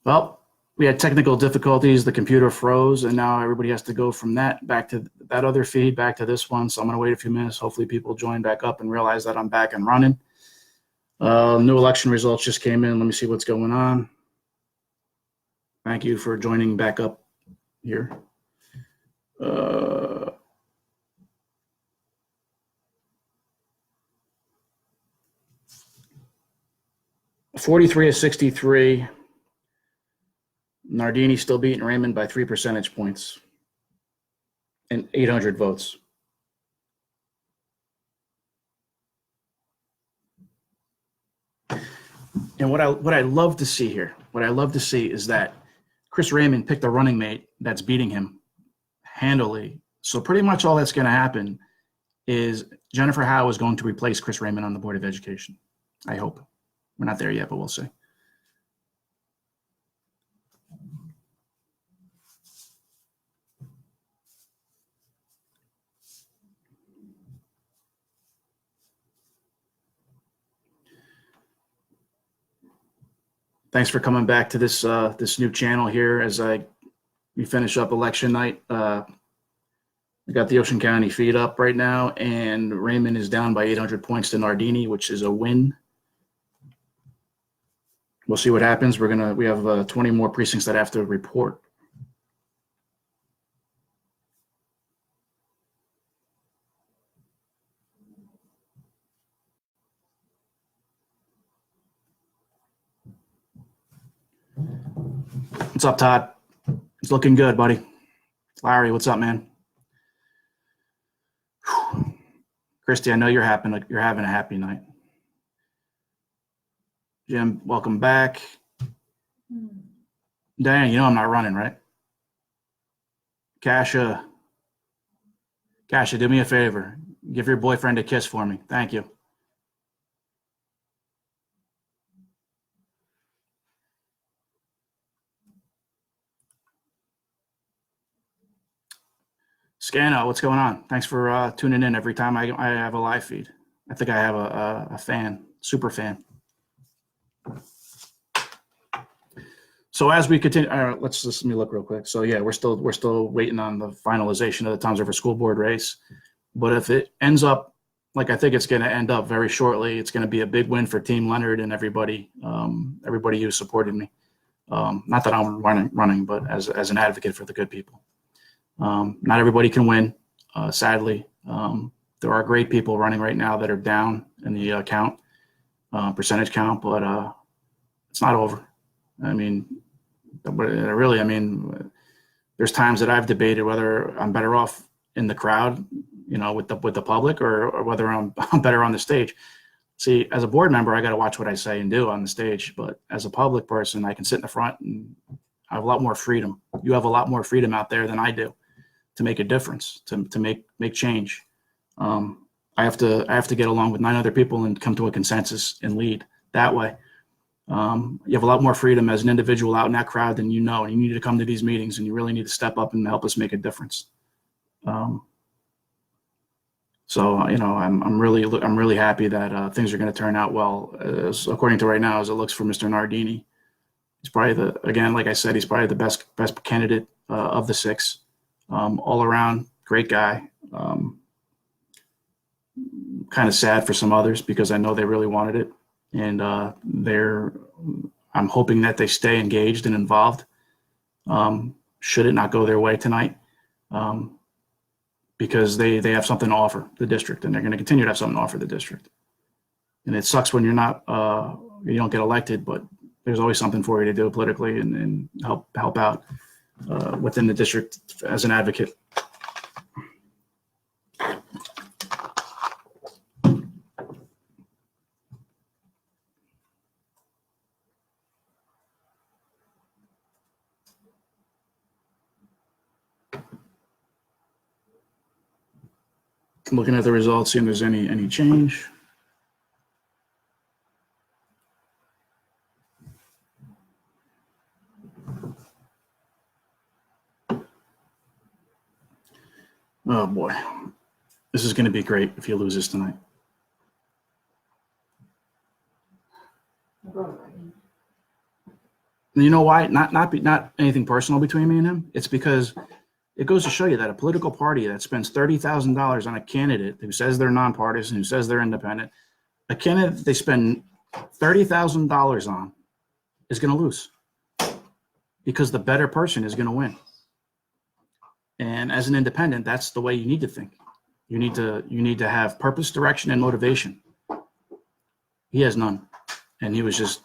Well, we had technical difficulties. The computer froze, and now everybody has to go from that back to that other feed, back to this one. So I'm going to wait a few minutes. Hopefully people join back up and realize that I'm back and running. New election results just came in. Let me see what's going on. Thank you for joining back up here. 43 of 63. Nardini still beating Raymond by 3 percentage points and 800 votes. And what I love to see here, what I love to see is that Chris Raymond picked a running mate that's beating him handily. So pretty much all that's going to happen is Jennifer Howe is going to replace Chris Raymond on the Board of Education. I hope. We're not there yet, but we'll see. Thanks for coming back to this this new channel here as we finish up election night. We got the Ocean County feed up right now, and Raymond is down by 800 points to Nardini, which is a win. We'll see what happens. We have 20 more precincts that have to report. What's up, Todd? It's looking good, buddy. Larry, what's up, man? Whew. Christy, I know you're having a happy night. Jim, welcome back. Diane, you know I'm not running, right? Kasha, do me a favor. Give your boyfriend a kiss for me. Thank you. Scano, what's going on? Thanks for tuning in every time I have a live feed. I think I have a fan, super fan. So as we continue, let me look real quick. So yeah, we're still waiting on the finalization of the Toms River School Board race. But if it ends up like I think it's going to end up very shortly, it's going to be a big win for Team Leonard and everybody who supported me. Not that I'm running, but as an advocate for the good people. Not everybody can win, sadly. There are great people running right now that are down in the percentage count, but it's not over. I mean, really, there's times that I've debated whether I'm better off in the crowd, with the public, or whether I'm better on the stage. See, as a board member, I got to watch what I say and do on the stage, but as a public person, I can sit in the front and I have a lot more freedom. You have a lot more freedom out there than I do to make a difference, to make change. I have to get along with 9 other people and come to a consensus and lead that way. You have a lot more freedom as an individual out in that crowd than and you need to come to these meetings and you really need to step up and help us make a difference. So I'm really happy that things are going to turn out well, according to right now, as it looks for Mr. Nardini. He's probably like I said, he's probably the best candidate of the 6. All around, great guy. Kind of sad for some others because I know they really wanted it, and I'm hoping that they stay engaged and involved. Should it not go their way tonight, because they have something to offer the district, and they're going to continue to have something to offer the district. And it sucks when you don't get elected, but there's always something for you to do politically and help out within the district as an advocate. I'm looking at the results, seeing if there's any change. Oh boy, this is going to be great if he loses tonight. you know why? Not anything personal between me and him. It's because it goes to show you that a political party that spends $30,000 on a candidate who says they're nonpartisan, who says they're independent, a candidate they spend $30,000 on is going to lose because the better person is going to win. And as an independent, that's the way you need to think. You need to have purpose, direction, and motivation. He has none. And he was just,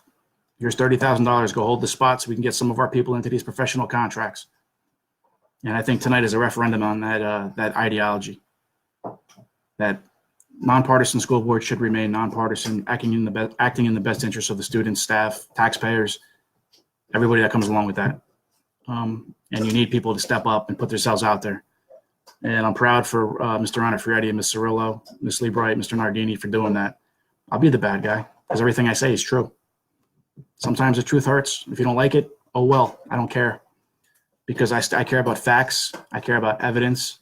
here's $30,000, go hold the spot so we can get some of our people into these professional contracts. And I think tonight is a referendum on that ideology, that nonpartisan school board should remain nonpartisan, acting in the best interest of the students, staff, taxpayers, everybody that comes along with that. And you need people to step up and put themselves out there. And I'm proud for Mr. Onofrietti and Ms. Cirillo, Ms. Lee Bright, Mr. Nardini for doing that. I'll be the bad guy because everything I say is true. Sometimes the truth hurts. If you don't like it, oh well, I don't care. Because I care about facts, I care about evidence,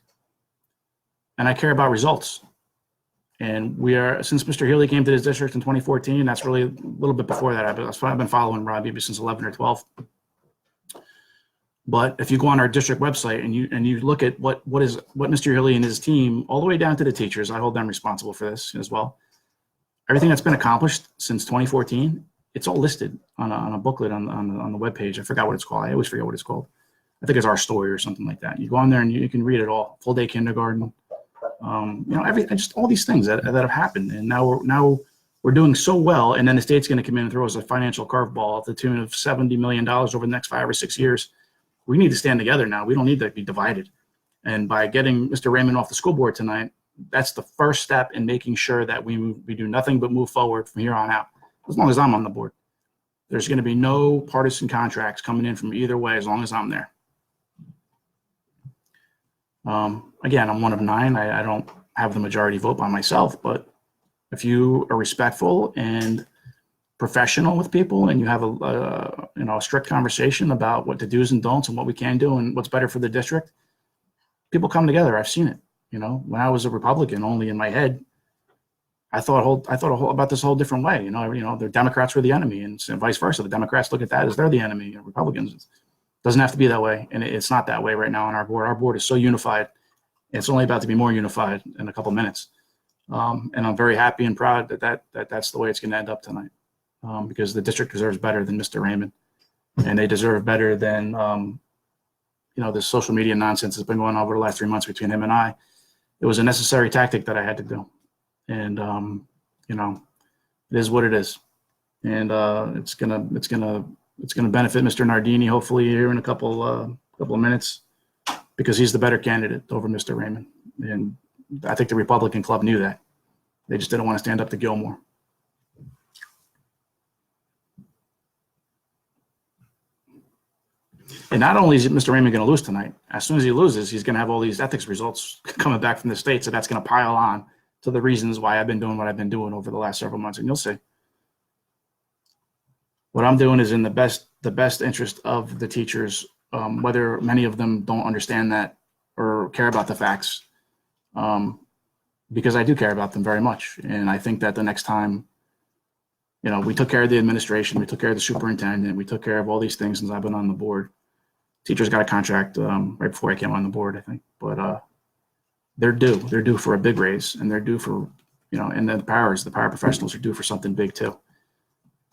and I care about results. And since Mr. Healy came to this district in 2014, that's really a little bit before that. I've been following Robbie since 11 or 12. But if you go on our district website and you look at what Mr. Healy and his team, all the way down to the teachers, I hold them responsible for this as well. Everything that's been accomplished since 2014, it's all listed on a booklet on the webpage. I forgot what it's called. I always forget what it's called. I think it's Our Story or something like that. You go on there and you can read it all. Full day kindergarten, just all these things that have happened. And now we're doing so well. And then the state's going to come in and throw us a financial curveball at the tune of $70 million over the next 5 or 6 years. We need to stand together now. We don't need to be divided. And by getting Mr. Raymond off the school board tonight, that's the first step in making sure that we do nothing but move forward from here on out. As long as I'm on the board, there's going to be no partisan contracts coming in from either way as long as I'm there. Again, I'm one of 9. I don't have the majority vote by myself, but if you are respectful and professional with people and you have a strict conversation about what the do's and don'ts and what we can do and what's better for the district, people come together. I've seen it. When I was a Republican, only in my head, I thought about this a whole different way. The Democrats were the enemy, and vice versa. The Democrats look at that as they're the enemy. Republicans. Doesn't have to be that way, and it's not that way right now on our board. Our board is so unified. It's only about to be more unified in a couple minutes, and I'm very happy and proud that's the way it's going to end up tonight, because the district deserves better than Mr. Raymond, and they deserve better than this social media nonsense that's been going on over the last 3 months between him and I. It was a necessary tactic that I had to do, and it is what it is, and it's gonna benefit Mr. Nardini hopefully here in a couple of minutes, because he's the better candidate over Mr. Raymond. And I think the Republican club knew that. They just didn't want to stand up to Gilmore. And not only is Mr. Raymond going to lose tonight, as soon as he loses, he's going to have all these ethics results coming back from the state. So that's going to pile on to the reasons why I've been doing what I've been doing over the last several months. And you'll see. What I'm doing is in the best interest of the teachers, whether many of them don't understand that or care about the facts, because I do care about them very much. And I think that the next time, we took care of the administration, we took care of the superintendent, we took care of all these things since I've been on the board. Teachers got a contract right before I came on the board, I think, but they're due for a big raise, and they're due for, and the paraprofessionals are due for something big too.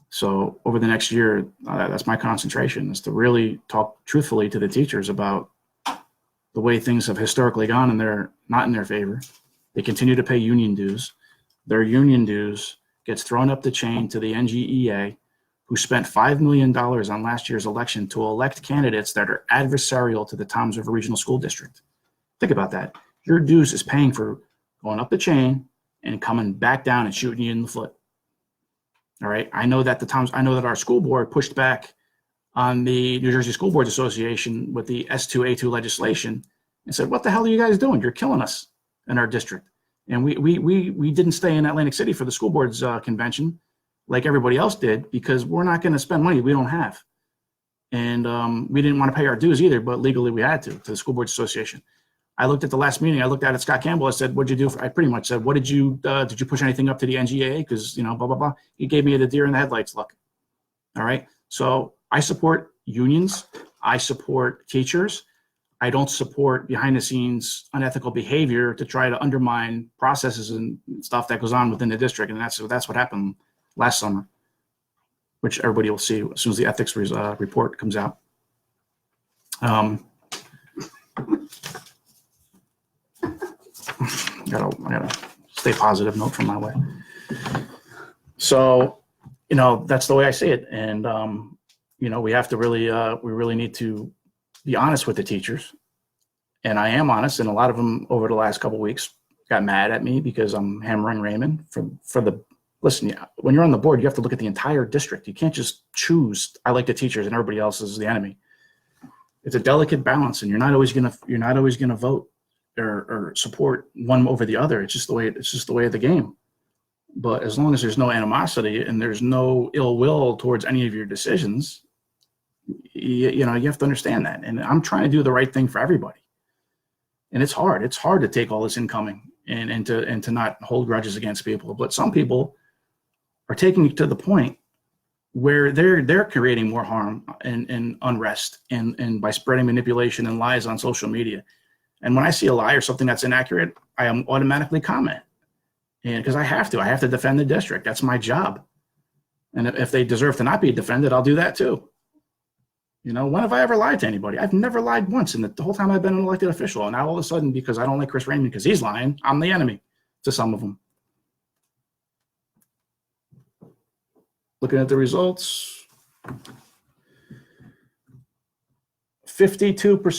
So over the next year, that's my concentration, is to really talk truthfully to the teachers about the way things have historically gone, and they're not in their favor. They continue to pay union dues. Their union dues gets thrown up the chain to the NGEA, who spent $5 million on last year's election to elect candidates that are adversarial to the Toms River Regional School District. Think about that. Your dues is paying for going up the chain and coming back down and shooting you in the foot. All right. I know that our school board pushed back on the New Jersey School Boards Association with the S2A2 legislation and said, "What the hell are you guys doing? You're killing us in our district." And we didn't stay in Atlantic City for the school boards convention like everybody else did, because we're not going to spend money we don't have. And we didn't want to pay our dues either, but legally we had to the School Boards Association. I looked at the last meeting. I looked at Scott Campbell. I said, "What'd you do?" I pretty much said, "What did you push anything up to the NGA?" Because, blah, blah, blah. He gave me the deer in the headlights look. All right. So I support unions. I support teachers. I don't support behind the scenes unethical behavior to try to undermine processes and stuff that goes on within the district. And that's what happened last summer, which everybody will see as soon as the ethics report comes out. I gotta stay positive note from my way. So, that's the way I see it. And, we have to we really need to be honest with the teachers. And I am honest. And a lot of them over the last couple of weeks got mad at me because I'm hammering Raymond listen, when you're on the board, you have to look at the entire district. You can't just choose, I like the teachers and everybody else is the enemy. It's a delicate balance, and you're not always gonna vote or support one over the other. It's just the way of the game. But as long as there's no animosity and there's no ill will towards any of your decisions, you have to understand that. And I'm trying to do the right thing for everybody. And it's hard. It's hard to take all this incoming and to not hold grudges against people. But some people are taking it to the point where they're creating more harm and unrest and by spreading manipulation and lies on social media. And when I see a lie or something that's inaccurate, I automatically comment. And because I have to defend the district. That's my job. And if they deserve to not be defended, I'll do that too. When have I ever lied to anybody? I've never lied once in the whole time I've been an elected official. And now all of a sudden, because I don't like Chris Raymond because he's lying, I'm the enemy to some of them. Looking at the results, 52 of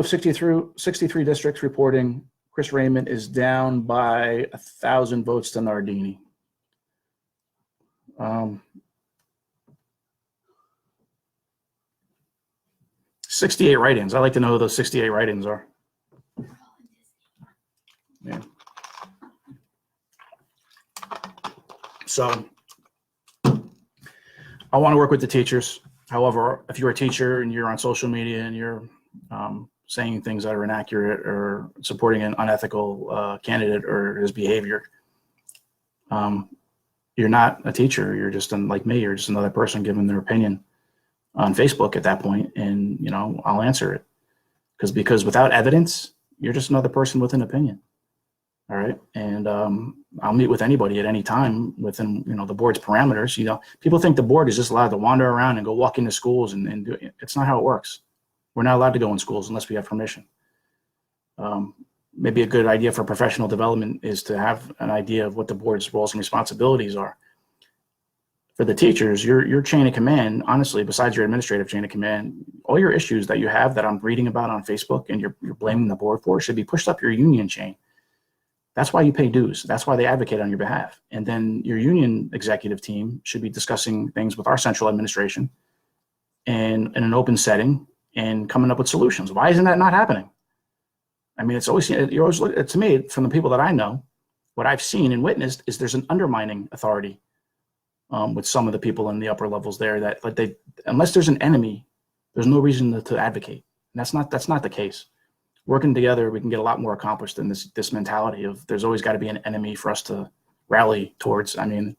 63 districts reporting Chris Raymond is down by 1,000 votes to Nardini. 68 write-ins. I'd like to know who those 68 write-ins are. Yeah. So I want to work with the teachers. However, if you're a teacher and you're on social media and you're saying things that are inaccurate or supporting an unethical candidate or his behavior, you're not a teacher. You're just like me. You're just another person giving their opinion on Facebook at that point, and I'll answer it because without evidence, you're just another person with an opinion. All right, and I'll meet with anybody at any time within the board's parameters. People think the board is just allowed to wander around and go walk into schools and do it. It's not how it works. We're not allowed to go in schools unless we have permission. Maybe a good idea for professional development is to have an idea of what the board's roles and responsibilities are. For the teachers, your chain of command, honestly, besides your administrative chain of command, all your issues that you have that I'm reading about on Facebook and you're blaming the board for should be pushed up your union chain. That's why you pay dues. That's why they advocate on your behalf. And then your union executive team should be discussing things with our central administration and in an open setting and coming up with solutions. Why isn't that not happening? I mean, to me, from the people that I know, what I've seen and witnessed is there's an undermining authority with some of the people in the upper levels there that unless there's an enemy, there's no reason to advocate. And that's not the case. Working together, we can get a lot more accomplished than this mentality of there's always got to be an enemy for us to rally towards. I mean,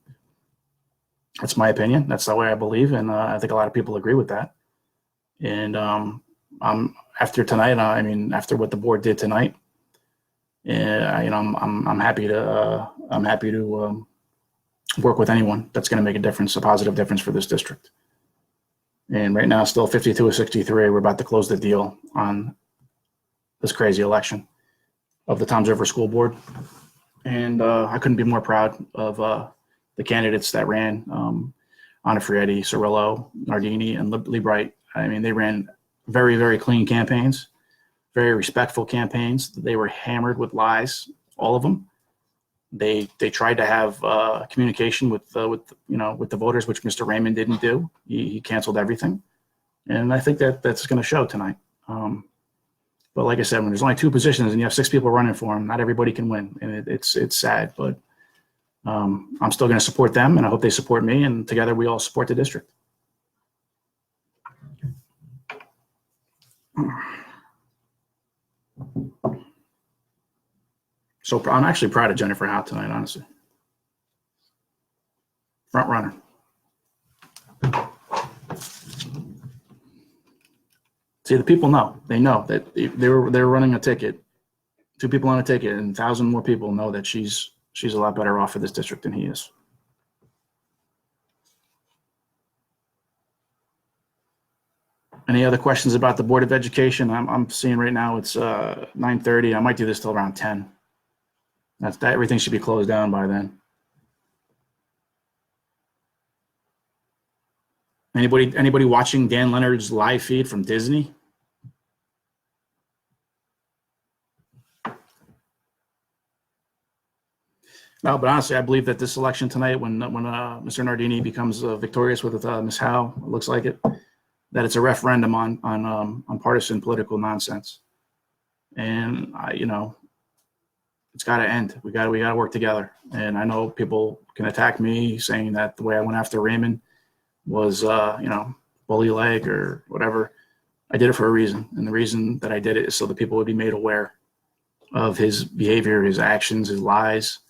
that's my opinion. That's the way I believe, and I think a lot of people agree with that. And after tonight, after what the board did tonight, I'm happy to work with anyone that's going to make a positive difference for this district. And right now, still 52 of 63. We're about to close the deal on this crazy election of the Toms River School Board. And I couldn't be more proud of the candidates that ran, Anna Frietti, Cirillo, Nardini, and Lee Bright. I mean, they ran very, very clean campaigns, very respectful campaigns. They were hammered with lies, all of them. They tried to have communication with the voters, which Mr. Raymond didn't do. He canceled everything, and I think that's going to show tonight. But like I said, when there's only two positions and you have 6 people running for them, not everybody can win, and it's sad. But I'm still going to support them, and I hope they support me, and together we all support the district. So I'm actually proud of Jennifer Howe tonight, honestly. Front runner. See, the people know. They know that they're running a ticket. 2 people on a ticket, and 1,000 more people know that she's a lot better off for this district than he is. Any other questions about the Board of Education? I'm seeing right now it's 9:30. I might do this till around 10. That everything should be closed down by then. Anybody watching Dan Leonard's live feed from Disney? No, but honestly, I believe that this election tonight, when Mr. Nardini becomes victorious with Ms. Howe, it looks like it, that it's a referendum on partisan political nonsense, and it's got to end. We got to work together. And I know people can attack me saying that the way I went after Raymond was bully leg or whatever. I did it for a reason, and the reason that I did it is so that people would be made aware of his behavior, his actions, his lies.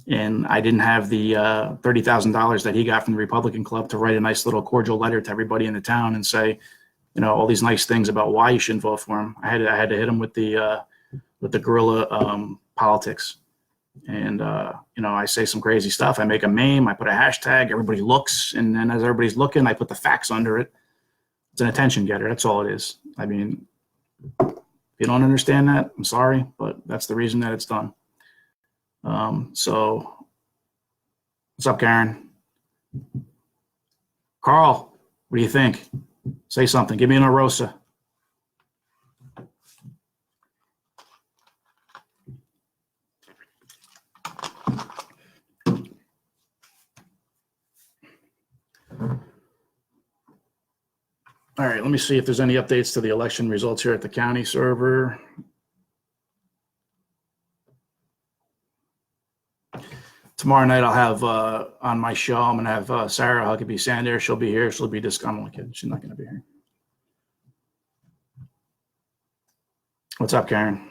And I didn't have the $30,000 that he got from the Republican Club to write a nice little cordial letter to everybody in the town and say, all these nice things about why you shouldn't vote for him. I had to hit him with the guerrilla politics. And I say some crazy stuff. I make a meme. I put a hashtag. Everybody looks, and then as everybody's looking, I put the facts under it. It's an attention getter. That's all it is. I mean, if you don't understand that, I'm sorry, but that's the reason that it's done. So what's up, Karen? Carl, what do you think? Say something. Give me an Arosa. All right, let me see if there's any updates to the election results here at the county server. Tomorrow night I'll have on my show, I'm going to have Sarah Huckabee Sanders. She'll be here. She'll be disconnected. She's not going to be here. What's up, Karen?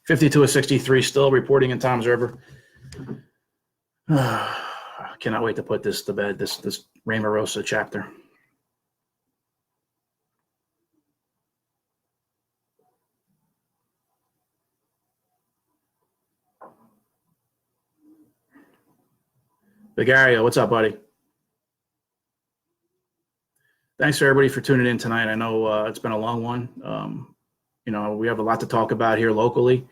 (52-63) still reporting in Tom's River. I cannot wait to put this to bed, this Ray Morosa chapter. Vigario, what's up, buddy? Thanks for everybody for tuning in tonight. I know it's been a long one. We have a lot to talk about here locally.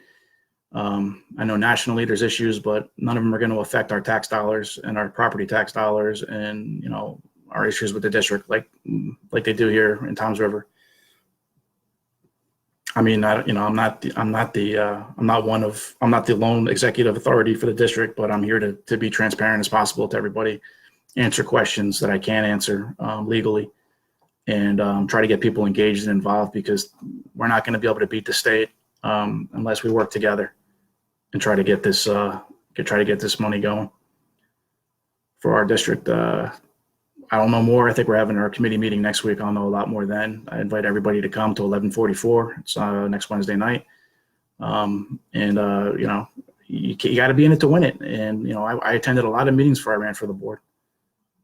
I know nationally there's issues, but none of them are going to affect our tax dollars and our property tax dollars and, our issues with the district like they do here in Tom's River. I mean, I'm not the lone executive authority for the district, but I'm here to be transparent as possible to everybody, answer questions that I can answer legally, and try to get people engaged and involved, because we're not going to be able to beat the state unless we work together and try to get this money going for our district. I don't know more. I think we're having our committee meeting next week. I'll know a lot more then. I invite everybody to come to 11:44. It's next Wednesday night. You got to be in it to win it. And, I attended a lot of meetings before I ran for the board.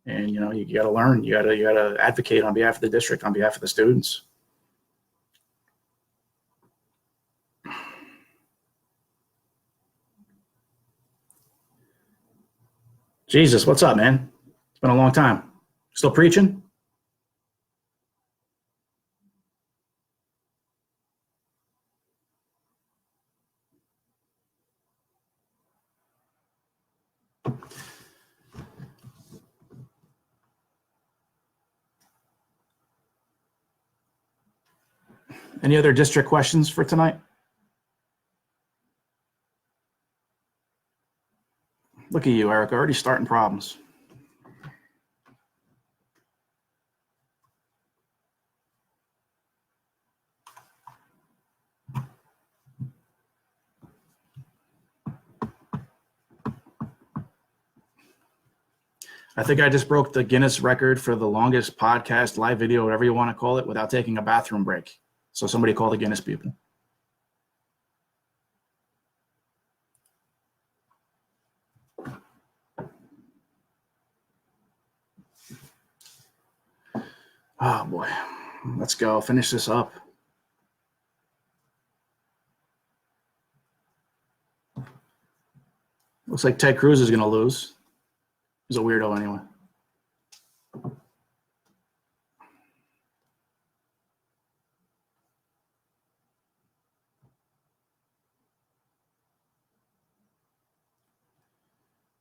And, you got to learn. You got to advocate on behalf of the district, on behalf of the students. Jesus, what's up, man? It's been a long time. Still preaching? Any other district questions for tonight? Look at you, Eric, already starting problems. I think I just broke the Guinness record for the longest podcast, live video, whatever you want to call it, without taking a bathroom break. So somebody call the Guinness people. Oh boy, let's go finish this up. Looks like Ted Cruz is going to lose. He's a weirdo anyway.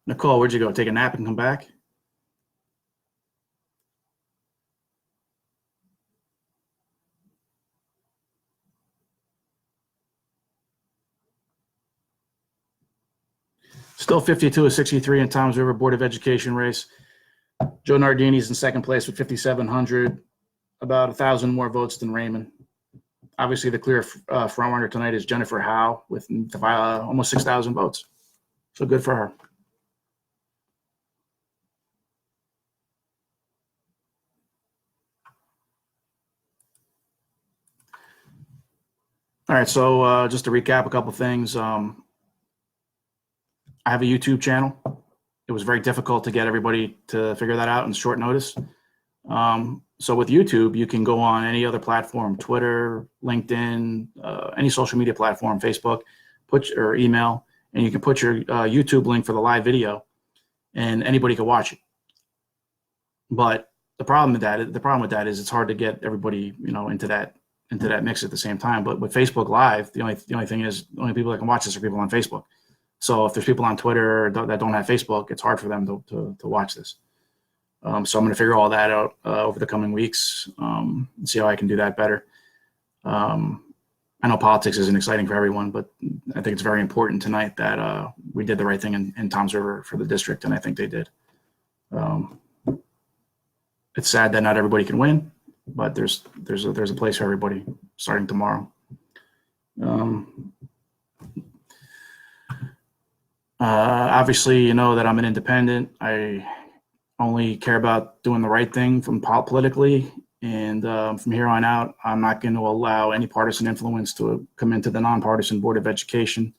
Nicole, where'd you go? Take a nap and come back? Still 52 of 63 in Toms River Board of Education race. Joe Nardini's in second place with 5,700, about 1,000 more votes than Raymond. Obviously, the clear front runner tonight is Jennifer Howe with almost 6,000 votes. So good for her. All right, so just to recap a couple things. I have a YouTube channel. It was very difficult to get everybody to figure that out in short notice. So with YouTube, you can go on any other platform, Twitter, LinkedIn, any social media platform, Facebook, or email, and you can put your YouTube link for the live video, and anybody can watch it. But the problem with that is it's hard to get everybody, into that mix at the same time. But with Facebook Live, the only thing is the only people that can watch this are people on Facebook. So if there's people on Twitter that don't have Facebook, it's hard for them to watch this. So I'm going to figure all that out over the coming weeks and see how I can do that better. I know politics isn't exciting for everyone, but I think it's very important tonight that we did the right thing in Toms River for the district, and I think they did. It's sad that not everybody can win, but there's a place for everybody starting tomorrow. Obviously, you know that I'm an independent. I only care about doing the right thing politically, and from here on out, I'm not going to allow any partisan influence to come into the nonpartisan Board of Education.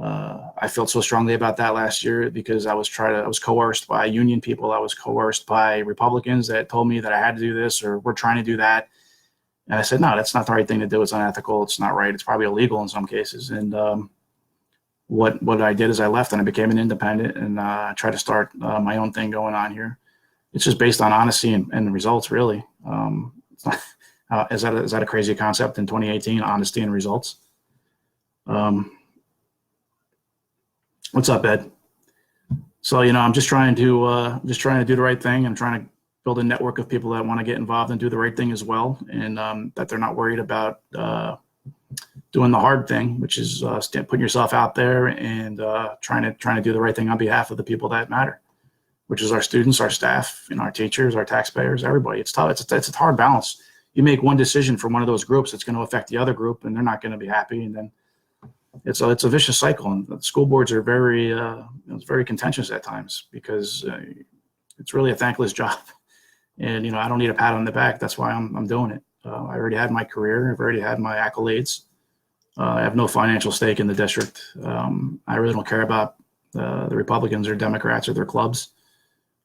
I felt so strongly about that last year because I was coerced by union people. I was coerced by Republicans that told me that I had to do this or we're trying to do that. And I said, no, that's not the right thing to do. It's unethical. It's not right. It's probably illegal in some cases. And what I did is I left and I became an independent and tried to start my own thing going on here. It's just based on honesty and results, really. It's not, is that a crazy concept in 2018? Honesty and results. What's up, Ed? So I'm just trying to do the right thing. I'm trying to build a network of people that want to get involved and do the right thing as well, and that they're not worried about doing the hard thing, which is putting yourself out there and trying to do the right thing on behalf of the people that matter, which is our students, our staff, our teachers, our taxpayers, everybody. It's tough. It's a hard balance. You make one decision for one of those groups, it's going to affect the other group, and they're not going to be happy, and then it's a vicious cycle. And the school boards are very contentious at times because it's really a thankless job. And I don't need a pat on the back. That's why I'm doing it. I already had my career. I've already had my accolades. I have no financial stake in the district. I really don't care about the Republicans or Democrats or their clubs.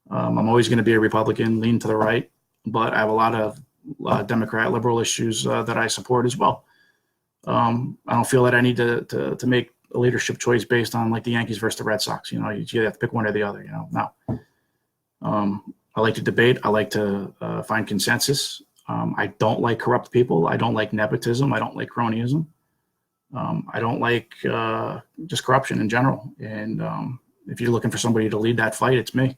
I'm always going to be a Republican, lean to the right, but I have a lot of Democrat liberal issues that I support as well. I don't feel that I need to make a leadership choice based on like the Yankees versus the Red Sox. You have to pick one or the other. No. I like to debate. I like to find consensus. I don't like corrupt people. I don't like nepotism. I don't like cronyism. I don't like just corruption in general. And if you're looking for somebody to lead that fight, it's me.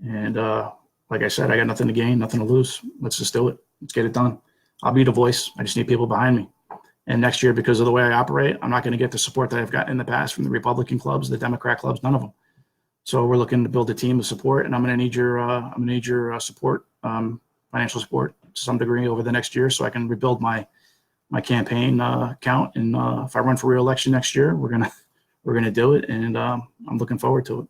And like I said, I got nothing to gain, nothing to lose. Let's just do it. Let's get it done. I'll be the voice. I just need people behind me. And next year, because of the way I operate, I'm not going to get the support that I've gotten in the past from the Republican clubs, the Democrat clubs, none of them. So we're looking to build a team of support, and I'm going to need your support, financial support to some degree over the next year, so I can rebuild my campaign count. And if I run for re-election next year, we're gonna do it, and I'm looking forward to it.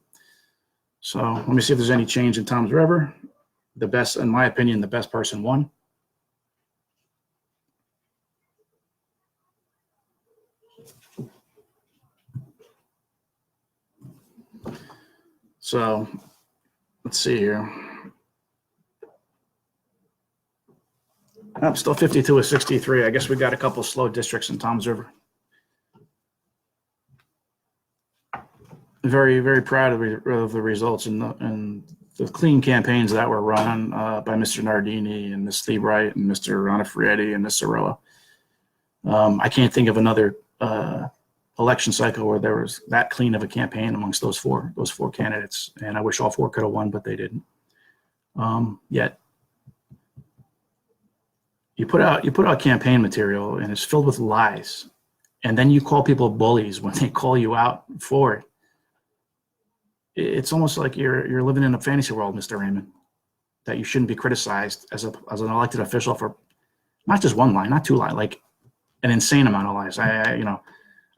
So let me see if there's any change in Toms River. The best, in my opinion, the best person won. So let's see here. I'm still 52 of 63. I guess we got a couple slow districts in Toms River. Very, very proud of the results and the clean campaigns that were run by Mr. Nardini and Ms. Thiebright and Mr. Ranafrietti and Ms. Sorella. I can't think of another election cycle where there was that clean of a campaign amongst those four candidates. And I wish all four could have won, but they didn't. Yet you put out campaign material and it's filled with lies, and then you call people bullies when they call you out for it. It's almost like you're living in a fantasy world, Mr. Raymond, that you shouldn't be criticized as an elected official for not just one lie, not two lies, like an insane amount of lies. I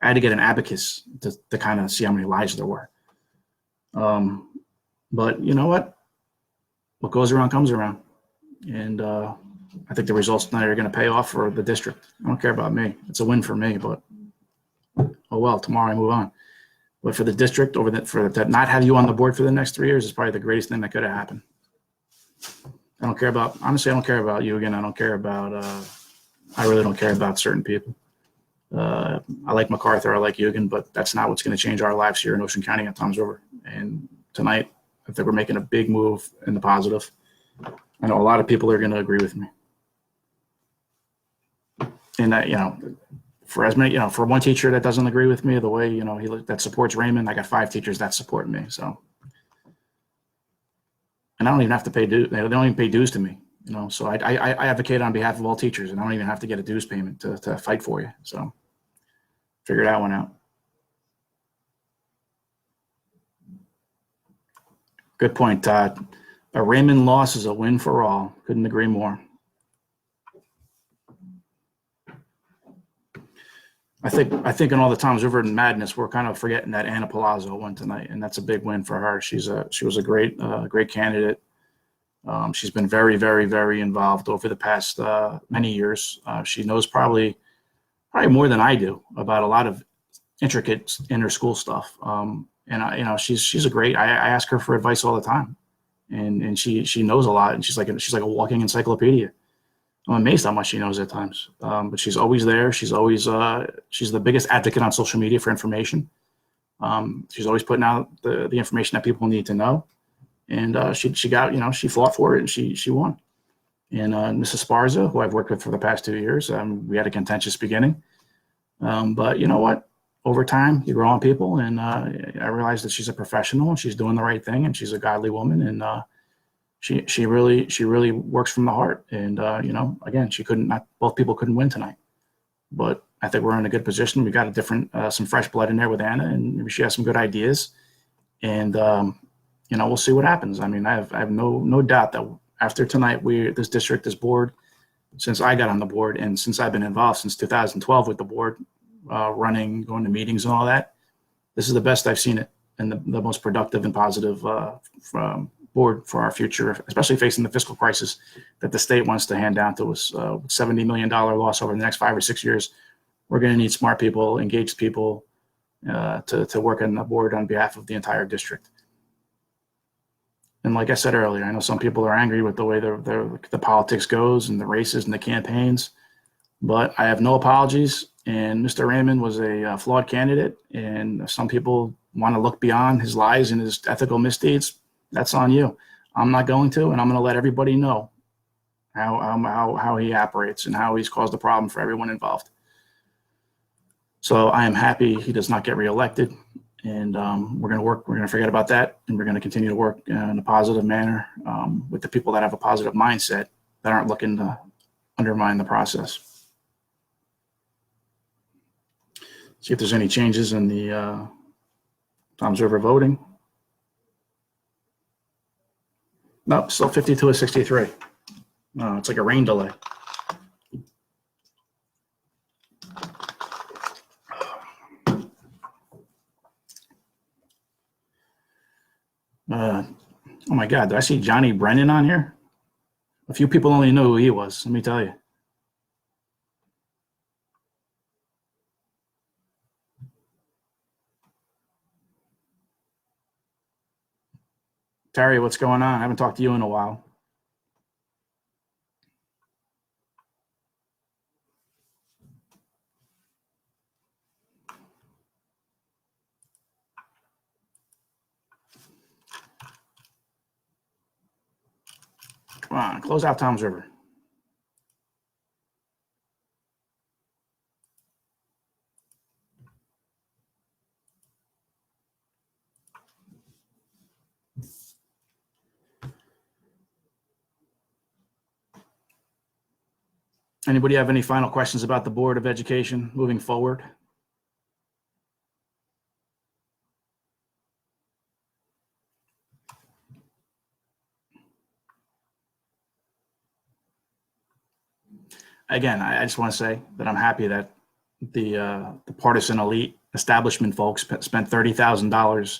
had to get an abacus to kind of see how many lies there were. But you know what? What goes around comes around. And I think the results tonight are going to pay off for the district. I don't care about me. It's a win for me, but oh well, tomorrow I move on. But for the district, to not have you on the board for the next 3 years is probably the greatest thing that could have happened. Honestly, I don't care about you again. I really don't care about certain people. I like MacArthur, I like Eugen, but that's not what's going to change our lives here in Ocean County and Toms River. And tonight, I think we're making a big move in the positive. I know a lot of people are going to agree with me. And that, for one teacher that doesn't agree with me the way, that supports Raymond, I got 5 teachers that support me. So, and I don't even have to pay dues. They don't even pay dues to me, so I advocate on behalf of all teachers, and I don't even have to get a dues payment to fight for you. So figure that one out. Good point, Todd. A Raymond loss is a win for all. Couldn't agree more. I think in all the Toms River madness, we're kind of forgetting that Anna Palazzo won tonight, and that's a big win for her. She was a great candidate. She's been very, very, very involved over the past many years. She knows probably more than I do about a lot of intricate inter-school stuff. And she's a great. I ask her for advice all the time, and she knows a lot, and she's like a walking encyclopedia. I'm amazed how much she knows at times, but she's always there. She's the biggest advocate on social media for information. She's always putting out the information that people need to know, and she fought for it and she won. And Mrs. Sparza, who I've worked with for the past 2 years, we had a contentious beginning, but you know what? Over time, you grow on people, and I realized that she's a professional and she's doing the right thing, and she's a godly woman, and she really works from the heart. And again, both people couldn't win tonight, but I think we're in a good position. We got some fresh blood in there with Anna, and maybe she has some good ideas, and we'll see what happens. I mean, I have no doubt that after tonight, this board, since I got on the board and since I've been involved since 2012 with the board, going to meetings and all that, this is the best I've seen it, and the most productive and positive board for our future, especially facing the fiscal crisis that the state wants to hand down to us. $70 million loss over the next 5 or 6 years. We're going to need smart people, engaged people to work on the board on behalf of the entire district. And like I said earlier, I know some people are angry with the way the politics goes and the races and the campaigns, but I have no apologies. And Mr. Raymond was a flawed candidate, and some people want to look beyond his lies and his ethical misdeeds. That's on you. I'm not going to, and I'm going to let everybody know how he operates and how he's caused a problem for everyone involved. So I am happy he does not get reelected, and we're going to forget about that, and we're going to continue to work in a positive manner with the people that have a positive mindset that aren't looking to undermine the process. See if there's any changes in the Toms River voting. Nope, still 52 of 63. No, it's like a rain delay. Oh my God, did I see Johnny Brennan on here? A few people only know who he was, let me tell you. Terry, what's going on? I haven't talked to you in a while. Come on, close out Tom's River. Anybody have any final questions about the Board of Education moving forward? Again, I just want to say that I'm happy that the partisan elite establishment folks spent $30,000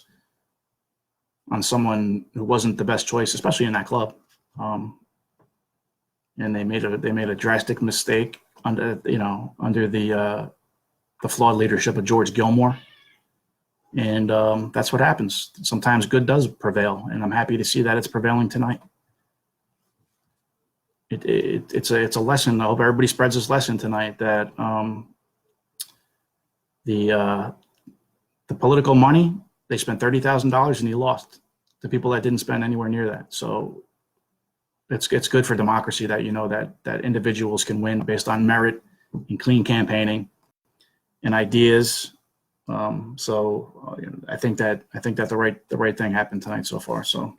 on someone who wasn't the best choice, especially in that club. And they made a drastic mistake under the flawed leadership of George Gilmore. And that's what happens. Sometimes good does prevail, and I'm happy to see that it's prevailing tonight. It's a lesson. I hope everybody spreads this lesson tonight that the political money, they spent $30,000 and he lost. The people that didn't spend anywhere near that. So it's good for democracy that that individuals can win based on merit and clean campaigning and ideas. I think that the right thing happened tonight so far. So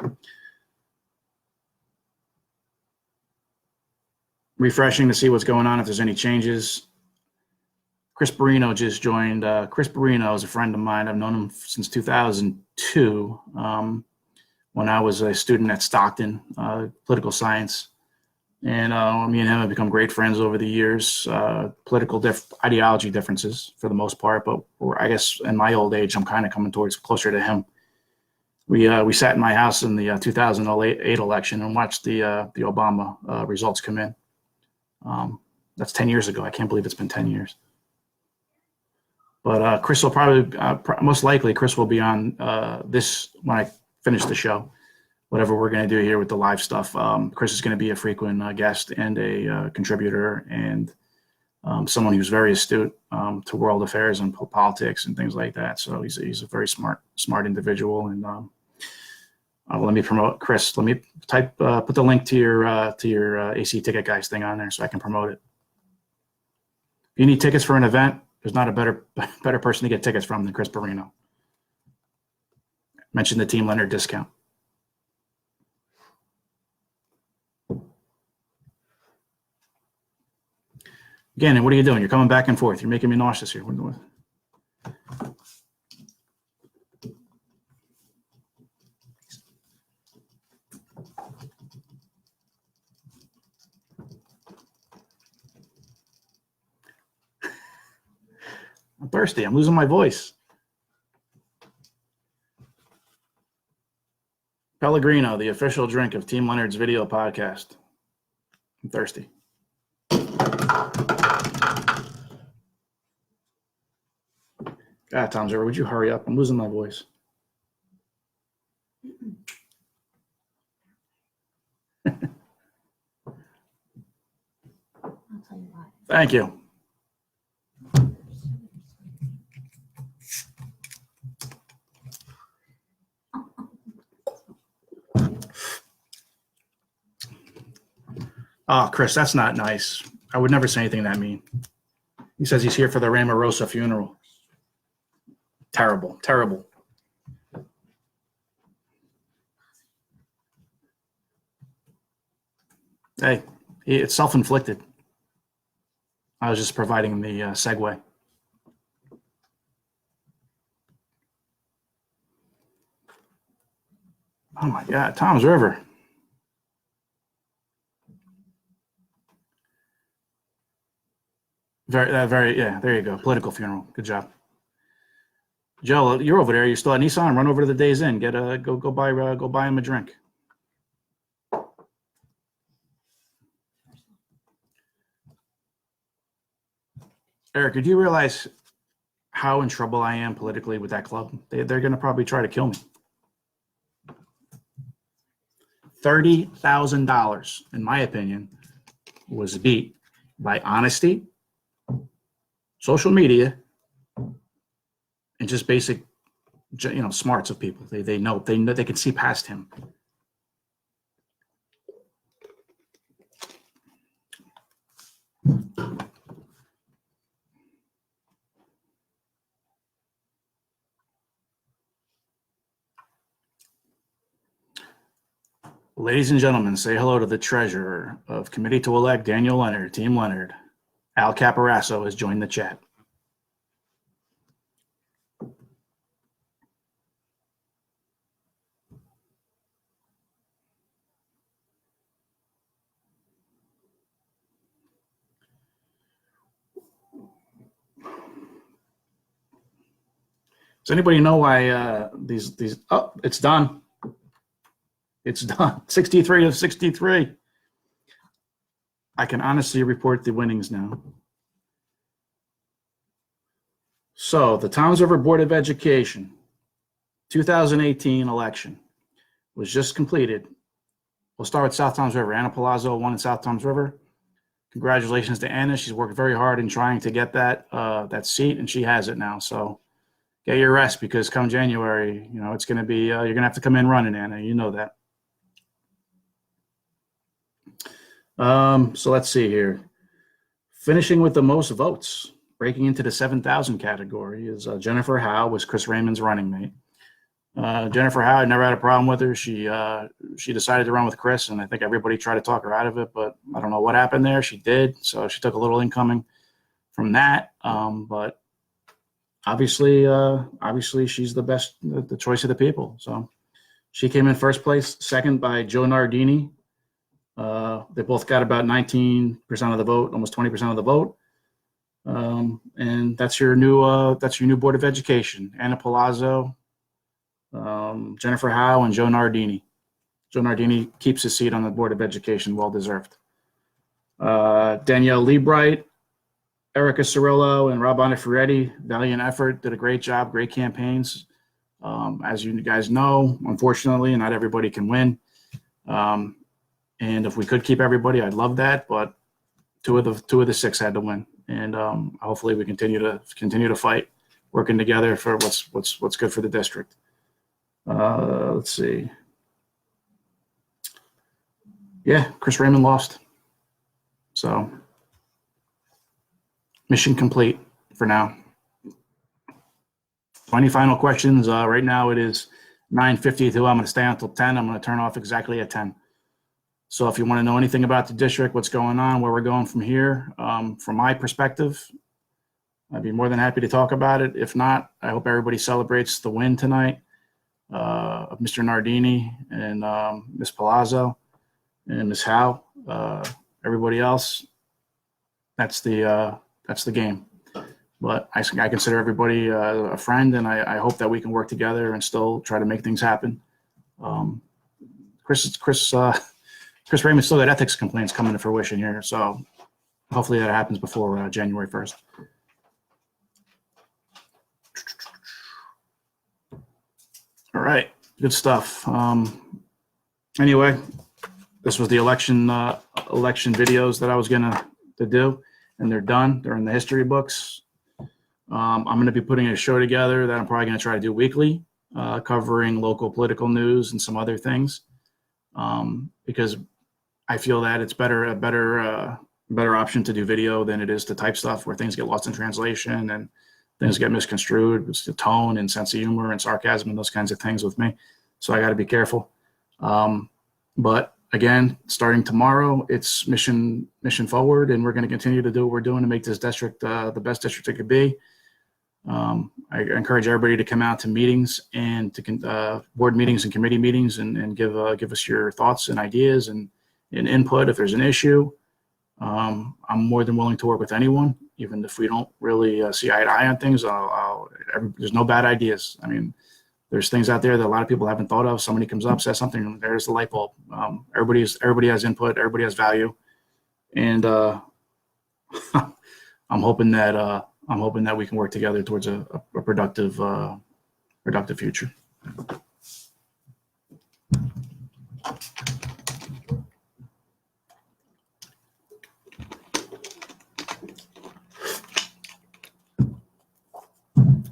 refreshing to see what's going on, if there's any changes. Chris Barino just joined. Chris Barino is a friend of mine. I've known him since 2002, when I was a student at Stockton, political science. And me and him have become great friends over the years. Political ideology differences for the most part, but I guess in my old age, I'm kind of coming towards closer to him. We sat in my house in the 2008 election and watched the Obama results come in. That's 10 years ago. I can't believe it's been 10 years. But Chris will probably, most likely, Chris will be on this when I finish the show. Whatever we're going to do here with the live stuff, Chris is going to be a frequent guest and a contributor, and someone who's very astute to world affairs and politics and things like that. So he's a very smart individual. And let me promote Chris. Let me put the link to your AC Ticket Guys thing on there so I can promote it. If you need tickets for an event, there's not a better person to get tickets from than Chris Barino. Mention the Team Leonard discount. Again, what are you doing? You're coming back and forth. You're making me nauseous here. I'm thirsty. I'm losing my voice. Pellegrino, the official drink of Team Leonard's video podcast. I'm thirsty. God, Tom's River, would you hurry up? I'm losing my voice. I'll tell you why. Thank you. Oh, Chris, that's not nice. I would never say anything that mean. He says he's here for the Ramarosa funeral. Terrible, terrible. Hey, it's self-inflicted. I was just providing the segue. Oh my God, Tom's River. Yeah, there you go. Political funeral. Good job. Joe, you're over there. You're still at Nissan. Run over to the Days Inn. Go buy him a drink. Eric, do you realize how in trouble I am politically with that club? They're going to probably try to kill me. $30,000, in my opinion, was beat by honesty, social media, and just basic, smarts of people. They know they can see past him. Ladies and gentlemen, say hello to the treasurer of Committee to Elect Daniel Leonard, Team Leonard. Al Caparasso has joined the chat. Does anybody know why these? Oh, it's done. It's done. 63 to 63. I can honestly report the winnings now. So the Toms River Board of Education 2018 election was just completed. We'll start with South Toms River. Anna Palazzo won in South Toms River. Congratulations to Anna. She's worked very hard in trying to get that seat, and she has it now. So get your rest, because come January, it's going to be, you're going to have to come in running, Anna. You know that. So let's see here. Finishing with the most votes, breaking into the 7,000 category, is Jennifer Howe, was Chris Raymond's running mate. Jennifer Howe, I never had a problem with her. She decided to run with Chris, and I think everybody tried to talk her out of it, but I don't know what happened there. She did, so she took a little incoming from that. But obviously she's the best, the choice of the people. So she came in first place, second by Joe Nardini. They both got about 19% of the vote, almost 20% of the vote. And that's your new Board of Education: Anna Palazzo, Jennifer Howe, and Joe Nardini. Joe Nardini keeps his seat on the Board of Education, well deserved. Danielle Liebright, Erica Cirillo, and Rob Onifretti, valiant effort, did a great job, great campaigns. As you guys know, unfortunately, not everybody can win. And if we could keep everybody, I'd love that. But two of the six had to win, and hopefully we continue to fight, working together for what's good for the district. Let's see. Yeah, Chris Raymond lost. So mission complete for now. 20 final questions. Right now it is 9:52. I'm going to stay until 10. I'm going to turn off exactly at 10. So if you want to know anything about the district, what's going on, where we're going from here, from my perspective, I'd be more than happy to talk about it. If not, I hope everybody celebrates the win tonight of Mr. Nardini and Ms. Palazzo and Ms. Howe. Everybody else, that's the game. But I consider everybody a friend, and I hope that we can work together and still try to make things happen. Chris Raymond still got ethics complaints coming to fruition here, so hopefully that happens before January 1st. All right, good stuff. Anyway, this was the election videos that I was gonna do, and they're done. They're in the history books. I'm going to be putting a show together that I'm probably going to try to do weekly, covering local political news and some other things, because I feel that it's a better option to do video than it is to type stuff, where things get lost in translation and things get misconstrued. It's the tone and sense of humor and sarcasm and those kinds of things with me. So I got to be careful. But again, starting tomorrow, it's mission forward, and we're going to continue to do what we're doing to make this district the best district it could be. I encourage everybody to come out to meetings and to board meetings and committee meetings and give us your thoughts and ideas and input if there's an issue. I'm more than willing to work with anyone, even if we don't really see eye to eye on things. There's no bad ideas. I mean, there's things out there that a lot of people haven't thought of. Somebody comes up, says something, and there's the light bulb. Everybody has input. Everybody has value, and I'm hoping that we can work together towards a productive future.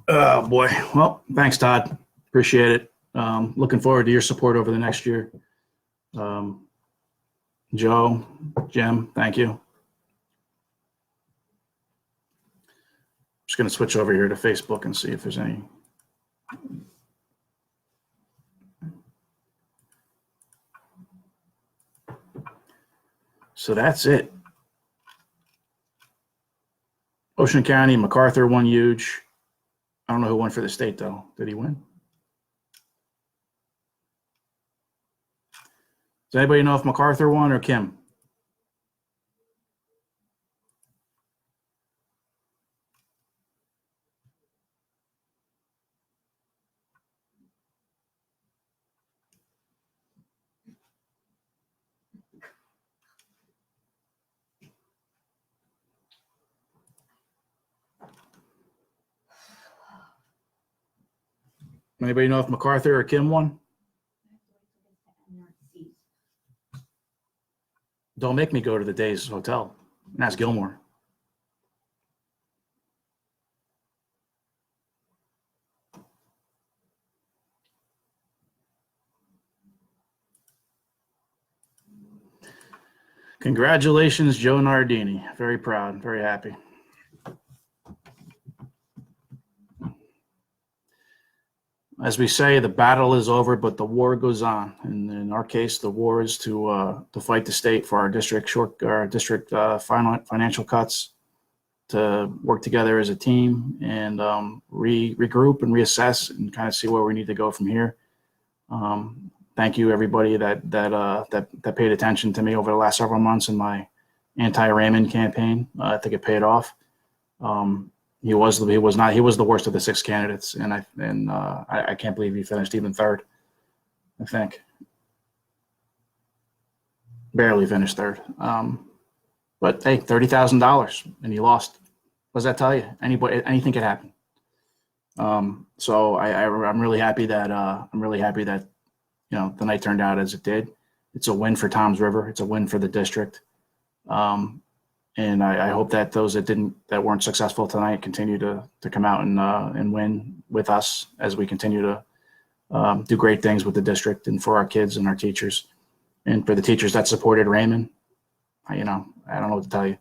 Oh boy. Well, thanks, Todd. Appreciate it. Looking forward to your support over the next year. Joe, Jim, thank you. Just going to switch over here to Facebook and see if there's any. So that's it. Ocean County, MacArthur won huge. I don't know who won for the state, though. Did he win? Does anybody know if MacArthur won or Kim? Anybody know if MacArthur or Kim won? Don't make me go to the Days Hotel and ask Gilmore. Congratulations, Joe Nardini. Very proud, very happy. As we say, the battle is over, but the war goes on. And in our case, the war is to fight the state for our district financial cuts, to work together as a team and regroup and reassess and kind of see where we need to go from here. Thank you, everybody that paid attention to me over the last several months in my anti-Raymond campaign. I think it paid off. He was the worst of the 6 candidates, and I can't believe he finished even third. I think barely finished third. But hey, $30,000 and he lost. What does that tell you? Anything could happen. So I'm really happy that the night turned out as it did. It's a win for Toms River. It's a win for the district. And I hope that those that weren't successful tonight continue to come out and win with us as we continue to do great things with the district and for our kids and our teachers, and for the teachers that supported Raymond. I don't know what to tell you.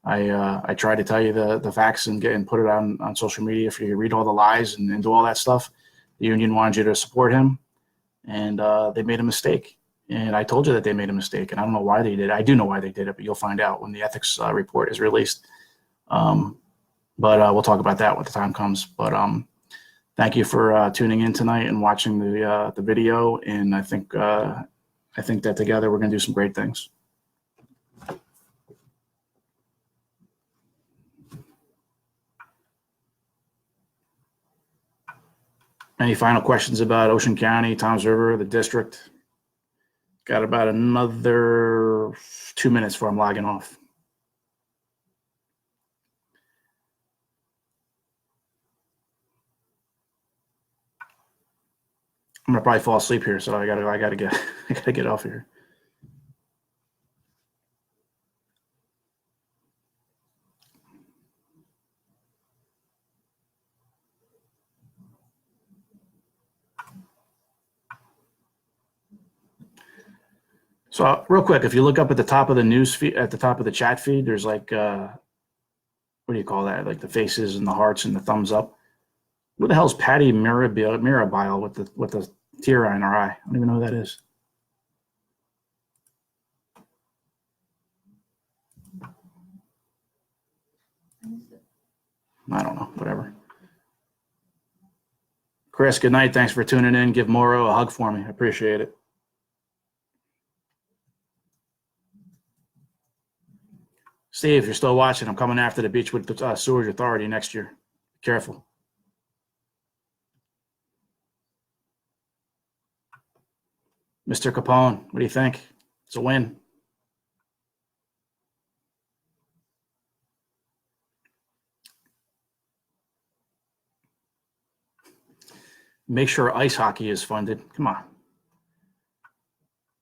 I try to tell you the facts and put it on social media. If you read all the lies and do all that stuff, the union wanted you to support him, and they made a mistake. And I told you that they made a mistake, and I don't know why they did it. I do know why they did it, but you'll find out when the ethics report is released. But we'll talk about that when the time comes. But thank you for tuning in tonight and watching the video. And I think that together we're going to do some great things. Any final questions about Ocean County, Toms River, the district? Got about another 2 minutes before I'm logging off. I'm gonna probably fall asleep here, so I gotta get off here. So real quick, if you look up at the top of the news feed, at the top of the chat feed, there's like, what do you call that? Like the faces and the hearts and the thumbs up. Who the hell's Patty Mirabile with the tear in her eye? I don't even know who that is. I don't know, whatever. Chris, good night. Thanks for tuning in. Give Morrow a hug for me. I appreciate it. Steve, if you're still watching, I'm coming after the Beechwood Sewage Authority next year. Be careful. Mr. Capone, what do you think? It's a win. Make sure ice hockey is funded. Come on.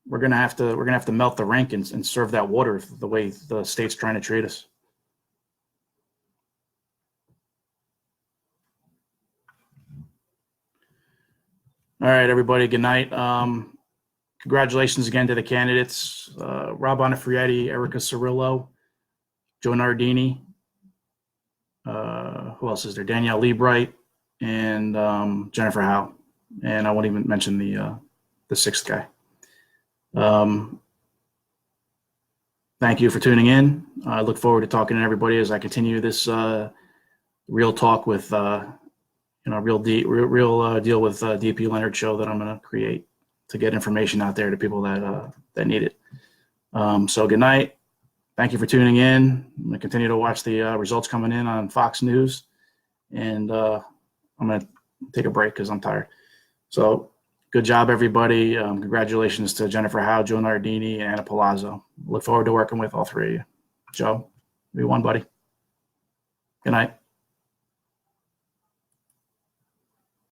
We're gonna have to melt the rink and serve that water the way the state's trying to treat us. All right, everybody. Good night. Congratulations again to the candidates: Rob Onifrietti, Erica Cirillo, Joe Nardini. Who else is there? Danielle Liebright and Jennifer Howe. And I won't even mention the 6th guy. thank you for tuning in. I look forward to talking to everybody as I continue this real talk with, real deal with DP Leonard show that I'm going to create to get information out there to people that need it. So good night. Thank you for tuning in. I'm going to continue to watch the results coming in on Fox News, and I'm going to take a break because I'm tired. So good job, everybody. Congratulations to Jennifer Howe, Joe Nardini, and Anna Palazzo. Look forward to working with all three of you. Joe, we won, buddy. Good night.